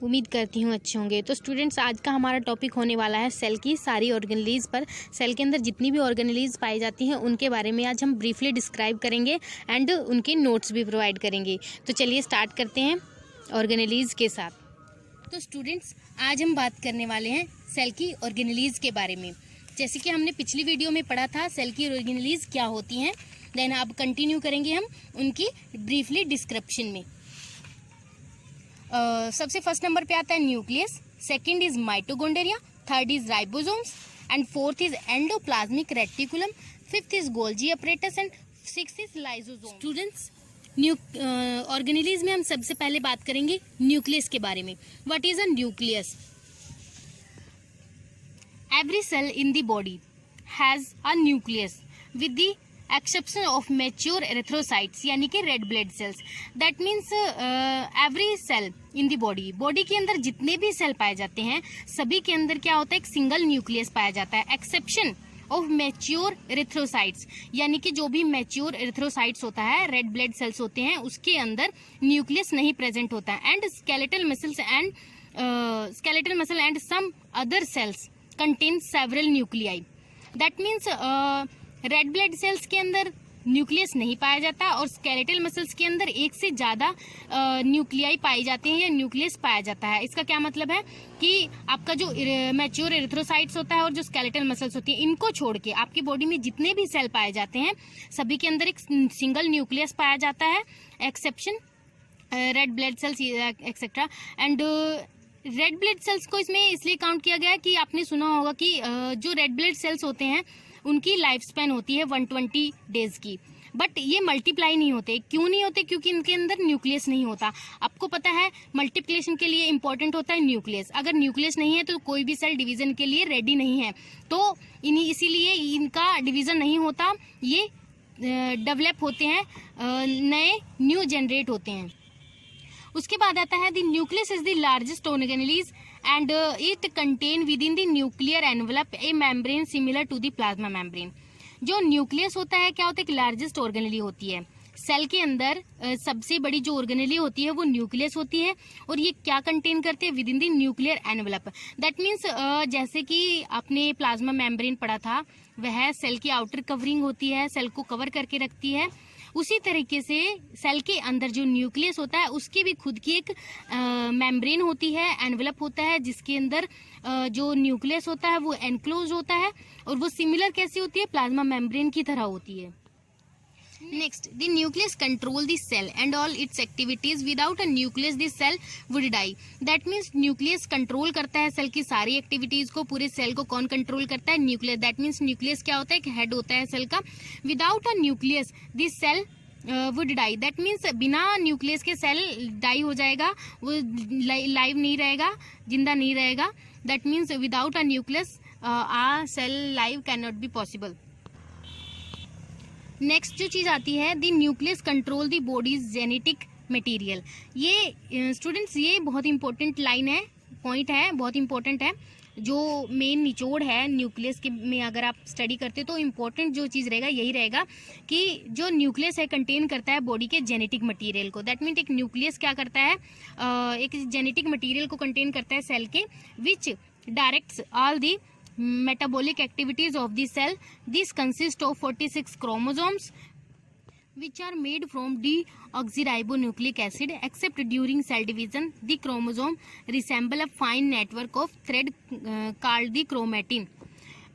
उम्मीद करती हूँ अच्छे होंगे। तो स्टूडेंट्स, आज का हमारा टॉपिक होने वाला है सेल की सारी ऑर्गेनेलीज पर। सेल के अंदर जितनी भी ऑर्गेनेलीज पाई जाती हैं उनके बारे में आज हम ब्रीफली डिस्क्राइब करेंगे एंड उनके नोट्स भी प्रोवाइड करेंगे। तो चलिए स्टार्ट करते हैं ऑर्गेनेलीज के साथ। तो स्टूडेंट्स, आज हम बात करने वाले हैं सेल की ऑर्गेनेलीज के बारे में। जैसे कि हमने पिछली वीडियो में पढ़ा था सेल की ऑर्गेनेलीज क्या होती हैं, देन अब कंटिन्यू करेंगे हम उनकी ब्रीफली डिस्क्रिप्शन में। सबसे फर्स्ट नंबर पे आता है nucleus, second is mitochondria, third is ribosomes and fourth is endoplasmic reticulum, fifth is Golgi apparatus and sixth is lysosome. Students, organelles में हम सबसे पहले बात करेंगे न्यूक्लियस के बारे में। What is a nucleus? Every cell in the body has a nucleus with the exception of mature erythrocytes यानी कि red blood cells. That means every cell in the body के अंदर जितने भी सेल पाए जाते हैं सभी के अंदर क्या होता है, एक सिंगल न्यूक्लियस पाया जाता है। एक्सेप्शन ऑफ मैच्योर एरिथ्रोसाइट्स यानी कि जो भी मैच्योर एरिथ्रोसाइट्स होता है, रेड ब्लड सेल्स होते हैं, उसके अंदर न्यूक्लियस नहीं प्रेजेंट होता है। And skeletal muscle and some other cells contain several nuclei. That means red blood cells के अंदर न्यूक्लियस नहीं पाया जाता और स्केलेटल मसल्स के अंदर एक से ज्यादा न्यूक्लियाई पाई जाती हैं या न्यूक्लियस पाया जाता है। इसका क्या मतलब है कि आपका जो मैच्योर एरिथ्रोसाइट्स होता है और जो स्केलेटल मसल्स होती है, इनको छोड़ के आपकी बॉडी में जितने भी सेल पाए जाते हैं सभी के अंदर एक सिंगल न्यूक्लियस पाया जाता है, exception red blood sales etcetera. And red blood sales को इसमें इसलिए काउंट किया गया है कि आपने सुना होगा कि जो रेड ब्लड सेल्स होते हैं उनकी लाइफ स्पैन होती है 120 डेज की, बट ये मल्टीप्लाई नहीं होते। क्यों नहीं होते? क्योंकि इनके अंदर न्यूक्लियस नहीं होता। आपको पता है मल्टीप्लिकेशन के लिए इंपॉर्टेंट होता है न्यूक्लियस। अगर न्यूक्लियस नहीं है तो कोई भी सेल डिवीजन के लिए रेडी नहीं है, तो इसीलिए इनका डिवीजन नहीं होता, ये डेवलप होते हैं, नए न्यू जनरेट होते हैं। उसके बाद आता है the nucleus is the largest organelles and it contain within the nuclear envelope a membrane similar to the plasma membrane. जो न्यूक्लियस होता है क्या होता है, एक लार्जेस्ट ऑर्गेनेली होती है। सेल के अंदर सबसे बड़ी जो ऑर्गेनेली होती है वो न्यूक्लियस होती है और ये क्या कंटेन करते हैं, with in the nuclear envelope. That means जैसे कि आपने प्लाज्मा मेम्ब्रेन पढ़ा था, वह सेल की आउटर कवरिंग होती है, सेल को कवर करके रखती है। उसी तरीके से सेल के अंदर जो न्यूक्लियस होता है उसकी भी खुद की एक मेम्ब्रेन होती है, एनवलप होता है, जिसके अंदर जो न्यूक्लियस होता है वो एनक्लोज होता है और वो सिमिलर कैसी होती है, प्लाज्मा मेम्ब्रेन की तरह होती है। Next, the nucleus control the cell and all its activities. Without a nucleus the cell would die. That means nucleus control करता है सेल की सारी एक्टिविटीज को। पूरे सेल को कौन कंट्रोल करता है? न्यूक्लियस। दैट मीन्स न्यूक्लियस क्या होता है, एक हेड होता है सेल का। Without a nucleus the cell would die. That means बिना न्यूक्लियस के सेल डाई हो जाएगा, वो लाइव नहीं रहेगा, जिंदा नहीं रहेगा। That means without a nucleus a cell live can not be possible. Next जो चीज आती है, the nucleus control the body's genetic material. ये स्टूडेंट्स, ये बहुत इंपॉर्टेंट लाइन है, पॉइंट है, बहुत इंपॉर्टेंट है। जो मेन निचोड़ है न्यूक्लियस के में अगर आप स्टडी करते तो इम्पोर्टेंट जो चीज़ रहेगा यही रहेगा कि जो न्यूक्लियस है कंटेन करता है बॉडी के जेनेटिक मटेरियल को। दैट मीन एक न्यूक्लियस क्या करता है, एक जेनेटिक मटेरियल को कंटेन करता है सेल के, which directs all the metabolic activities of the cell. This consists of 46 chromosomes which are made from deoxyribonucleic acid. Except during cell division, the chromosome resemble a fine network of thread called the chromatin.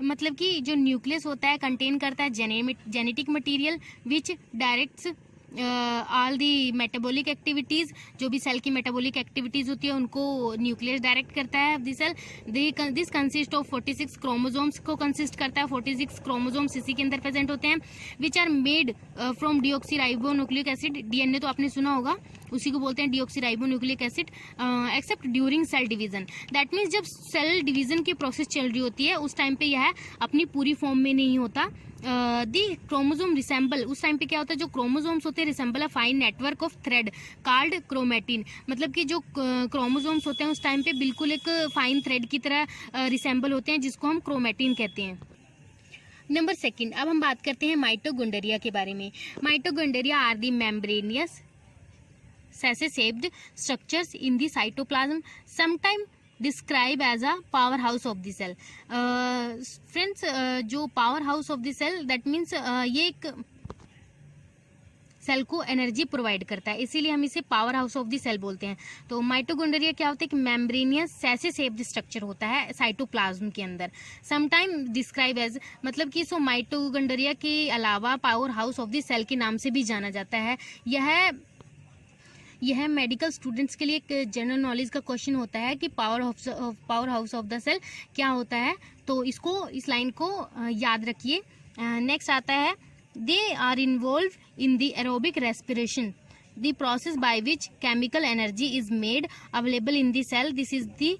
मतलब कि जो nucleus होता है contain करता है genetic material which directs all the metabolic activities. जो भी cell की मेटाबॉलिक एक्टिविटीज होती है उनको न्यूक्लियस डायरेक्ट करता है the cell. This consist of 46 chromosomes को कंसिस्ट करता है, 46 क्रोमोसोम्स इसी के अंदर प्रेजेंट होते हैं, which are made from deoxyribonucleic acid. DNA तो आपने सुना होगा, उसी को बोलते हैं deoxyribonucleic acid. Except during cell division. That means जब सेल डिवीजन की प्रोसेस चल रही होती है उस टाइम पे यह अपनी पूरी फॉर्म में नहीं होता। दी क्रोमोसोम रिसेंबल, उस टाइम पे क्या होता है, जो क्रोमोसोम्स होते हैं resemble a fine network of thread called chromatin. मतलब कि जो क्रोमोसोम्स होते हैं उस टाइम पे बिल्कुल एक फाइन थ्रेड की तरह रिसेंबल होते हैं, जिसको हम क्रोमेटिन कहते हैं। नंबर सेकंड, अब हम बात करते हैं माइटोकॉन्ड्रिया के बारे में। Mitochondria are the membranous sachet shaped structures in the cytoplasm, sometimes described as a powerhouse of the cell. Friends, जो powerhouse of the cell, that means ये एक सेल को एनर्जी प्रोवाइड करता है, इसीलिए हम इसे power house of the cell बोलते हैं। तो माइटोकॉन्ड्रिया क्या होता है कि मेम्ब्रेनियस सैसे शेप्ड स्ट्रक्चर होता है साइटोप्लाज्म के अंदर। समटाइम डिस्क्राइब एज, मतलब कि सो माइटोकॉन्ड्रिया के अलावा power house of the cell के नाम से भी जाना जाता है। यह मेडिकल स्टूडेंट्स के लिए एक जनरल नॉलेज का क्वेश्चन होता है कि power house of the cell क्या होता है, तो इस लाइन को याद रखिए। नेक्स्ट आता है, they are involved in the aerobic respiration, the process by which chemical energy is made available in the cell. This is the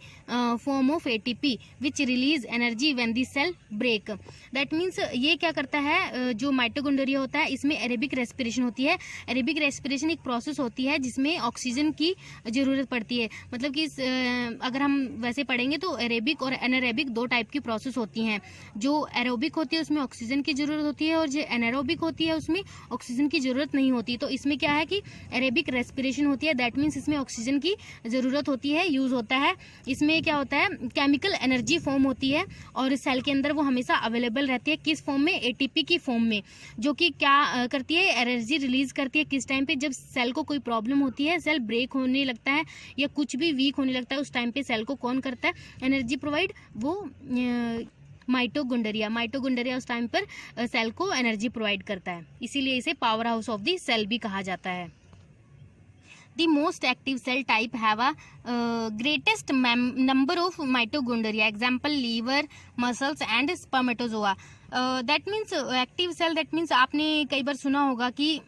form of ATP which release energy when the cell break. That means ये क्या करता है, जो mitochondria होता है इसमें aerobic respiration होती है। एरोबिक रेस्पिरेशन एक प्रोसेस होती है जिसमें ऑक्सीजन की जरूरत पड़ती है। मतलब कि अगर हम वैसे पढ़ेंगे तो एरोबिक और एनारोबिक दो टाइप की प्रोसेस होती हैं। जो एरोबिक होती है उसमें ऑक्सीजन की जरूरत होती है और जो एनारोबिक होती है उसमें ऑक्सीजन की जरूरत नहीं होती। तो इसमें क्या है कि एरोबिक रेस्पिरेशन होती है, दैट मीन्स इसमें ऑक्सीजन की जरूरत होती है, यूज होता है। इसमें क्या होता है, केमिकल एनर्जी फॉर्म होती है और सेल के अंदर वो हमेशा अवेलेबल रहती है। किस फॉर्म में? एटीपी की फॉर्म में, जो कि क्या करती है, एनर्जी रिलीज करती है। किस टाइम पे? जब सेल को कोई प्रॉब्लम होती है, सेल ब्रेक होने लगता है या कुछ भी वीक होने लगता है, उस टाइम पे सेल को कौन करता है एनर्जी प्रोवाइड? वो माइटोकॉन्ड्रिया उस टाइम पर सेल को एनर्जी प्रोवाइड करता है, इसीलिए इसे power house of the cell भी कहा जाता है। The most active cell type have a greatest number of mitochondria. Example, liver, muscles and spermatozoa. That means active cell, that means आपने कई बार सुना होगा कि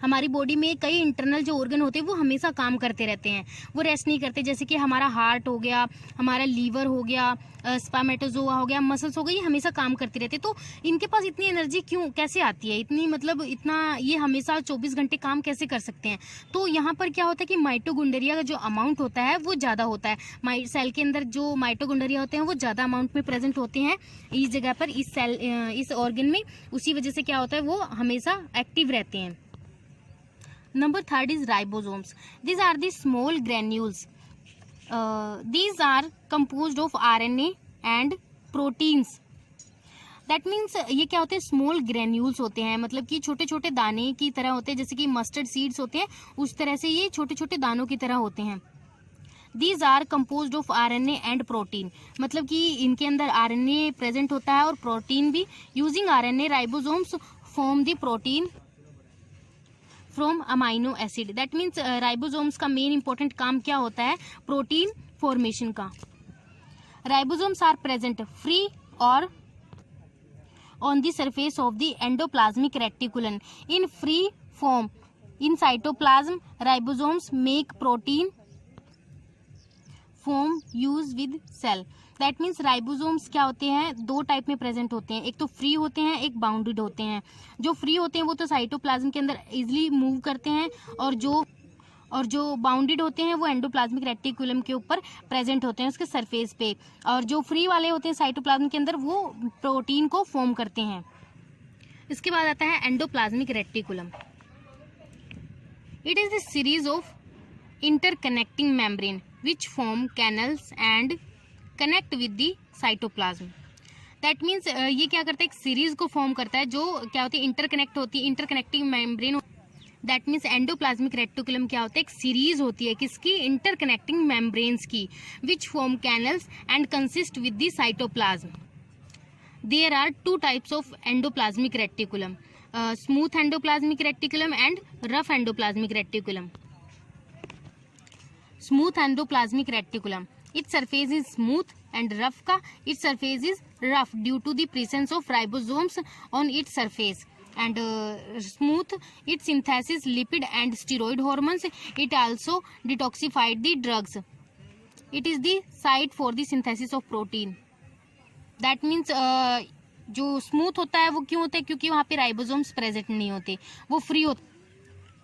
हमारी बॉडी में कई इंटरनल जो ऑर्गन होते हैं वो हमेशा काम करते रहते हैं, वो रेस्ट नहीं करते। जैसे कि हमारा हार्ट हो गया, हमारा लीवर हो गया, स्पर्मेटोजोआ हो गया, मसल्स हो गई, ये हमेशा काम करते रहते। तो इनके पास इतनी एनर्जी क्यों, कैसे आती है इतनी, मतलब इतना ये हमेशा 24 घंटे काम कैसे कर सकते हैं? तो यहाँ पर क्या होता है कि माइटोकॉन्ड्रिया का जो अमाउंट होता है वो ज़्यादा होता है। सेल के अंदर जो माइटोकॉन्ड्रिया होते हैं वो ज़्यादा अमाउंट में प्रेजेंट होते हैं इस जगह पर, इस ऑर्गन में। उसी वजह से क्या होता है, वो हमेशा एक्टिव रहते हैं। Number 3 is ribosomes. These are the small granules. These are composed of RNA and proteins. That means ये क्या होते हैं, स्मॉल ग्रेन्यूल्स होते हैं, मतलब कि छोटे छोटे दाने की तरह होते हैं। जैसे कि मस्टर्ड सीड्स होते हैं उस तरह से ये छोटे छोटे दानों की तरह होते हैं। These are composed of RNA and protein, मतलब कि इनके अंदर RNA प्रेजेंट होता है और प्रोटीन भी। Using RNA, ribosomes form the protein from amino acid. That means ribosomes का मेन इंपॉर्टेंट काम क्या होता है, प्रोटीन फॉर्मेशन का। राइबोसोम्स आर प्रेजेंट फ्री और on the surface of the endoplasmic reticulum in free form in cytoplasm. Ribosomes make protein form use with cell. That means ribosomes क्या होते हैं, दो टाइप में प्रेजेंट होते हैं, एक तो फ्री होते हैं, एक बाउंडेड होते हैं। जो फ्री होते हैं वो तो साइटोप्लाज्म के अंदर इजिली मूव करते हैं और जो बाउंडेड होते हैं वो एंडोप्लाज्मिक रेटिकुलम के ऊपर प्रेजेंट होते हैं, उसके सरफेस पे। और जो फ्री वाले होते हैं साइटोप्लाज्म के अंदर, वो प्रोटीन को फॉर्म करते हैं। इसके बाद आता है endoplasmic reticulum. It is the series of interconnecting membrane which form canals and connect with the cytoplasm. That means ये क्या करता है, एक सीरीज को फॉर्म करता है जो क्या होती है, इंटरकनेक्ट होती है, interconnecting membrane. That means endoplasmic reticulum क्या होता है, एक सीरीज होती है किसकी, इंटरकनेक्टिंग मेम्ब्रेन्स की, which form canals and consist with the cytoplasm. There are two types of endoplasmic reticulum, smooth endoplasmic reticulum and rough endoplasmic reticulum. Smooth endoplasmic reticulum, its surface is smooth, and rough का its surface is rough due to the presence of ribosomes on its surface. And smooth, it synthesis lipid and steroid hormones. It also detoxified the drugs. It is the site for the synthesis of protein. That means जो smooth होता है वो क्यों होता है, क्योंकि वहाँ पे राइबोसोम्स प्रेजेंट नहीं होते, वो फ्री होते।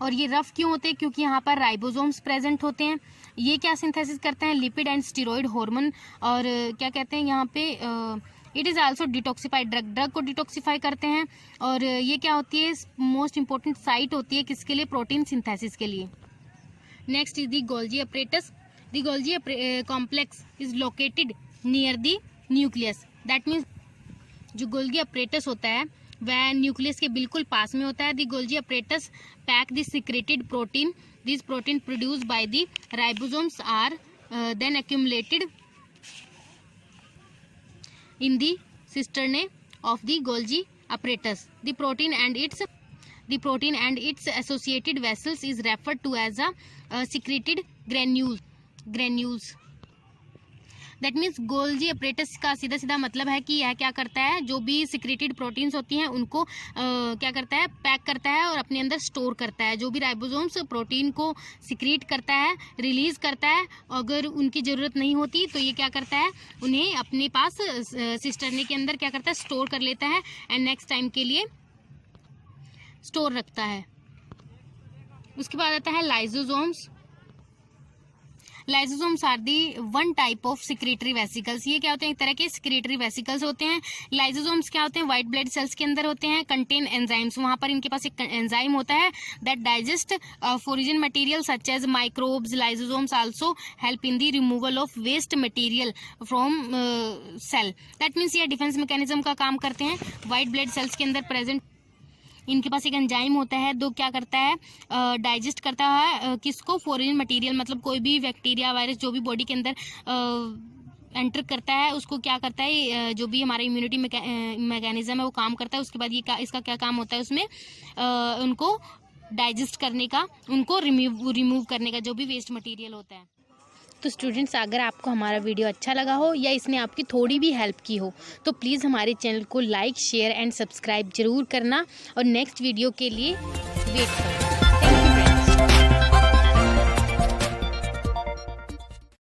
और ये रफ क्यों होते हैं, क्योंकि यहाँ पर राइबोसोम्स प्रेजेंट होते हैं। ये क्या सिंथेसिस करते हैं, लिपिड एंड स्टीरॉयड हार्मोन। और क्या कहते हैं यहाँ पे, it is also detoxified drug को डिटॉक्सिफाई करते हैं। और ये क्या होती है, मोस्ट इंपॉर्टेंट साइट होती है किसके लिए, प्रोटीन सिंथेसिस के लिए। Next is the Golgi apparatus. The Golgi complex is located near the nucleus. That means जो गोल्गी अपरेटस होता है वह न्यूक्लियस के बिल्कुल पास में होता है। The Golgi apparatus pack the secreted protein. This protein produced by the ribosomes are then accumulated in the cisternae of the Golgi apparatus. The protein and its associated vessels is referred to as a secreted granules. That means Golgi apparatus का सीधा सीधा मतलब है कि यह क्या करता है, जो भी सिक्रेटेड प्रोटीन्स होती हैं उनको क्या करता है, पैक करता है और अपने अंदर स्टोर करता है। जो भी राइबोसोम्स प्रोटीन को सिक्रेट करता है, रिलीज करता है, अगर उनकी ज़रूरत नहीं होती तो ये क्या करता है, उन्हें अपने पास सिस्टरने के अंदर क्या करता है, स्टोर कर लेता है एंड नेक्स्ट टाइम के लिए स्टोर रखता है। उसके बाद आता है lysosomes. Lysosomes are the one type of secretory vesicles. ये क्या होते हैं, एक तरह के सिक्रेटरी वेसिकल्स होते हैं। लाइसोसोम्स क्या होते हैं, व्हाइट ब्लड सेल्स के अंदर होते हैं। कंटेन एंजाइम्स, वहाँ पर इनके पास एक एंजाइम होता है that digest foreign material such as microbes. Lysosomes also help in the removal of waste material from cell. That means ये डिफेंस मैकेनिज्म का काम करते हैं। व्हाइट ब्लड सेल्स के अंदर प्रेजेंट इनके पास एक एंजाइम होता है जो क्या करता है, डाइजेस्ट करता है किसको, फॉरेन मटेरियल, मतलब कोई भी बैक्टीरिया वायरस जो भी बॉडी के अंदर एंटर करता है उसको क्या करता है, जो भी हमारा इम्यूनिटी मैकेनिज्म है वो काम करता है। उसके बाद ये इसका क्या काम होता है, उसमें उनको डाइजेस्ट करने का, उनको रिमूव करने का, जो भी वेस्ट मटेरियल होता है। तो स्टूडेंट्स, अगर आपको हमारा वीडियो अच्छा लगा हो या इसने आपकी थोड़ी भी हेल्प की हो तो प्लीज़ हमारे चैनल को लाइक, शेयर एंड सब्सक्राइब जरूर करना और नेक्स्ट वीडियो के लिए वेट करना।